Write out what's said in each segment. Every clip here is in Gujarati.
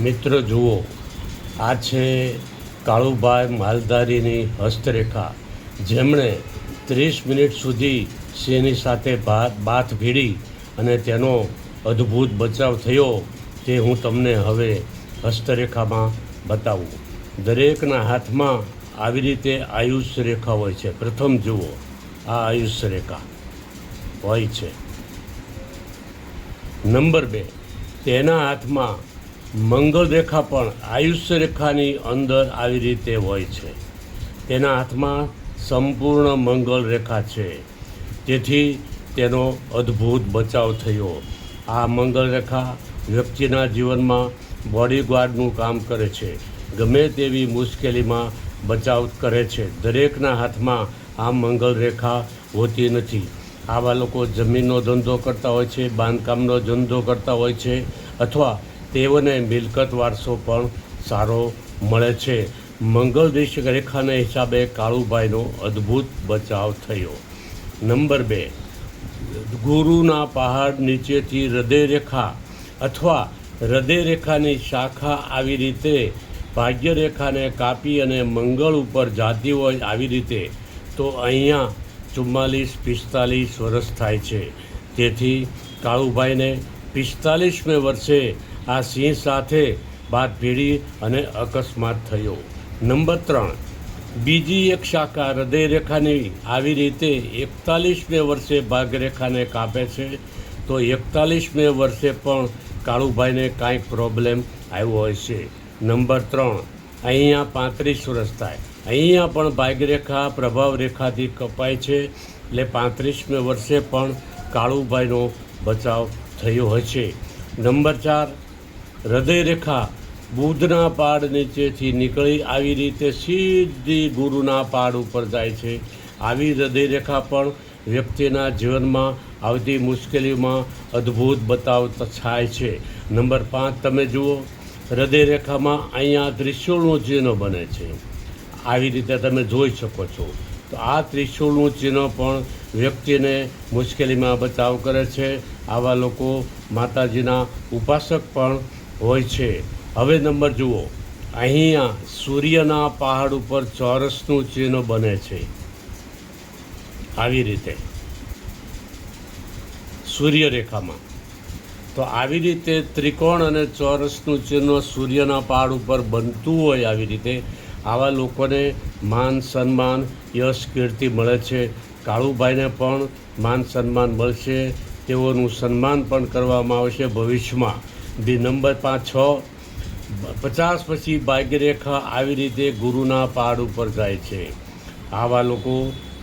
મિત્રો જુઓ, આ છે કાળુભાઈ માલધારીની હસ્તરેખા, જેમણે 30 મિનિટ સુધી સિંહની સાથે બાથ ભીડી અને તેનો અદ્ભુત બચાવ થયો તે હું તમને હવે હસ્તરેખામાં બતાવું. દરેકના હાથમાં આવી રીતે આયુષ્ય રેખા હોય છે. પ્રથમ જુઓ, આ આયુષ્ય રેખા હોય છે. નંબર 2, તેના હાથમાં મંગળ રેખા પણ આયુષ્ય રેખાની અંદર આવી રીતે હોય છે. તેના હાથમાં સંપૂર્ણ મંગળ રેખા છે, તેથી તેનો અદ્ભુત બચાવ થયો. આ મંગળ રેખા વ્યક્તિના જીવનમાં બોડીગાર્ડનું કામ કરે છે, ગમે તેવી મુશ્કેલીમાં બચાવ કરે છે. દરેકના હાથમાં આ મંગળ રેખા હોતી નથી. આવા લોકો જમીનનો ધંધો કરતા હોય છે, બાંધકામનો ધંધો કરતા હોય છે, અથવા તેઓને મિલકત વારસો પણ સારો મળે છે. મંગળ રેખાના હિસાબે કાળુભાઈનો અદ્ભુત બચાવ થયો. નંબર 2, ગુરુના પહાડ નીચેથી હૃદયરેખા અથવા હૃદયરેખાની શાખા આવી રીતે ભાગ્યરેખાને કાપી અને મંગળ ઉપર જાતી હોય આવી રીતે, તો અહીંયા 44-45 વર્ષ થાય છે. તેથી કાળુભાઈને 45મેં વર્ષે આ સિંહ સાથે બાત ભીડી અને અકસ્માત થયો. નંબર 3, બીજી એક શાખા હૃદયરેખાની આવી રીતે 41મેં વર્ષે ભાગ્યરેખાને કાપે છે, તો 41મેં વર્ષે પણ કાળુભાઈને કાંઈક પ્રોબ્લેમ આવ્યો હોય છે. નંબર 3, અહીંયા 35 વર્ષ થાય. અહીંયા પણ ભાગ્યરેખા પ્રભાવ રેખાથી કપાય છે, એટલે 35મેં વર્ષે પણ કાળુભાઈનો બચાવ થયો હોય છે. નંબર 4, હૃદયરેખા બુધના પાડ નીચેથી નીકળી આવી રીતે સીધી ગુરુના પાડ ઉપર જાય છે. આવી હૃદયરેખા પણ વ્યક્તિના જીવનમાં આવતી મુશ્કેલીઓમાં અદ્ભુત બચાવ થાય છે. નંબર 5, તમે જુઓ, હૃદયરેખામાં અહીંયા ત્રિશૂળનું ચિહ્ન બને છે. આવી રીતે તમે જોઈ શકો છો. તો આ ત્રિશૂળનું ચિહ્ન પણ વ્યક્તિને મુશ્કેલીમાં બચાવ કરે છે. આવા લોકો માતાજીના ઉપાસક પણ હોય છે. હવે નંબર જુઓ, અહીંયા સૂર્યના પહાડ ઉપર ચોરસનું ચિહ્ન બને છે. આવી રીતે સૂર્યરેખામાં. તો આવી રીતે ત્રિકોણ અને ચોરસનું ચિહ્ન સૂર્યના પહાડ ઉપર બનતું હોય આવી રીતે, આવા લોકોને માન સન્માન યશ કીર્તિ મળે છે. કાળુભાઈને પણ માન સન્માન મળશે, તેઓનું સન્માન પણ કરવામાં આવશે ભવિષ્યમાં. નંબર 5, 50 પછી ભાગ્યરેખા આવી રીતે ગુરુના પહાડ ઉપર જાય છે. આવા લોકો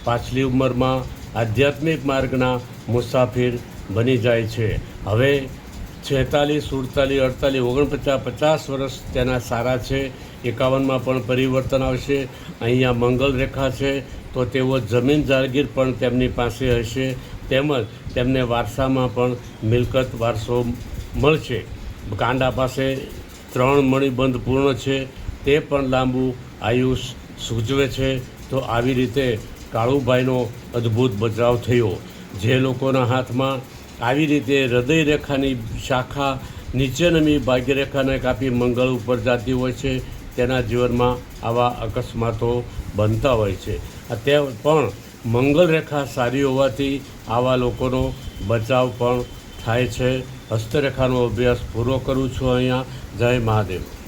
પાછલી ઉંમરમાં આધ્યાત્મિક માર્ગના મુસાફિર બની જાય છે. હવે 46, 48, 48, 49, 50 વર્ષ તેના સારા છે. 51માં પણ પરિવર્તન આવશે. અહીંયા મંગળ રેખા છે, તો તેઓ જમીન જાગીર પણ તેમની પાસે હશે, તેમજ તેમને વારસામાં પણ મિલકત વારસો મળશે. કાંડા પાસે 3 મણિબંધ પૂર્ણ છે, તે પણ લાંબુ આયુષ સૂચવે છે. તો આવી રીતે કાળુભાઈનો અદ્ભુત બચાવ થયો. જે લોકોના હાથમાં આવી રીતે હૃદયરેખાની શાખા નીચે નમી ભાગ્યરેખાને કાપી મંગળ ઉપર જતી હોય છે, તેના જીવનમાં આવા અકસ્માતો બનતા હોય છે. તે પણ મંગળ રેખા સારી હોવાથી આવા લોકોનો બચાવ પણ થાય છે. હસ્તરેખાનો અભ્યાસ પૂરો કરું છું અહીંયા. જય મહાદેવ.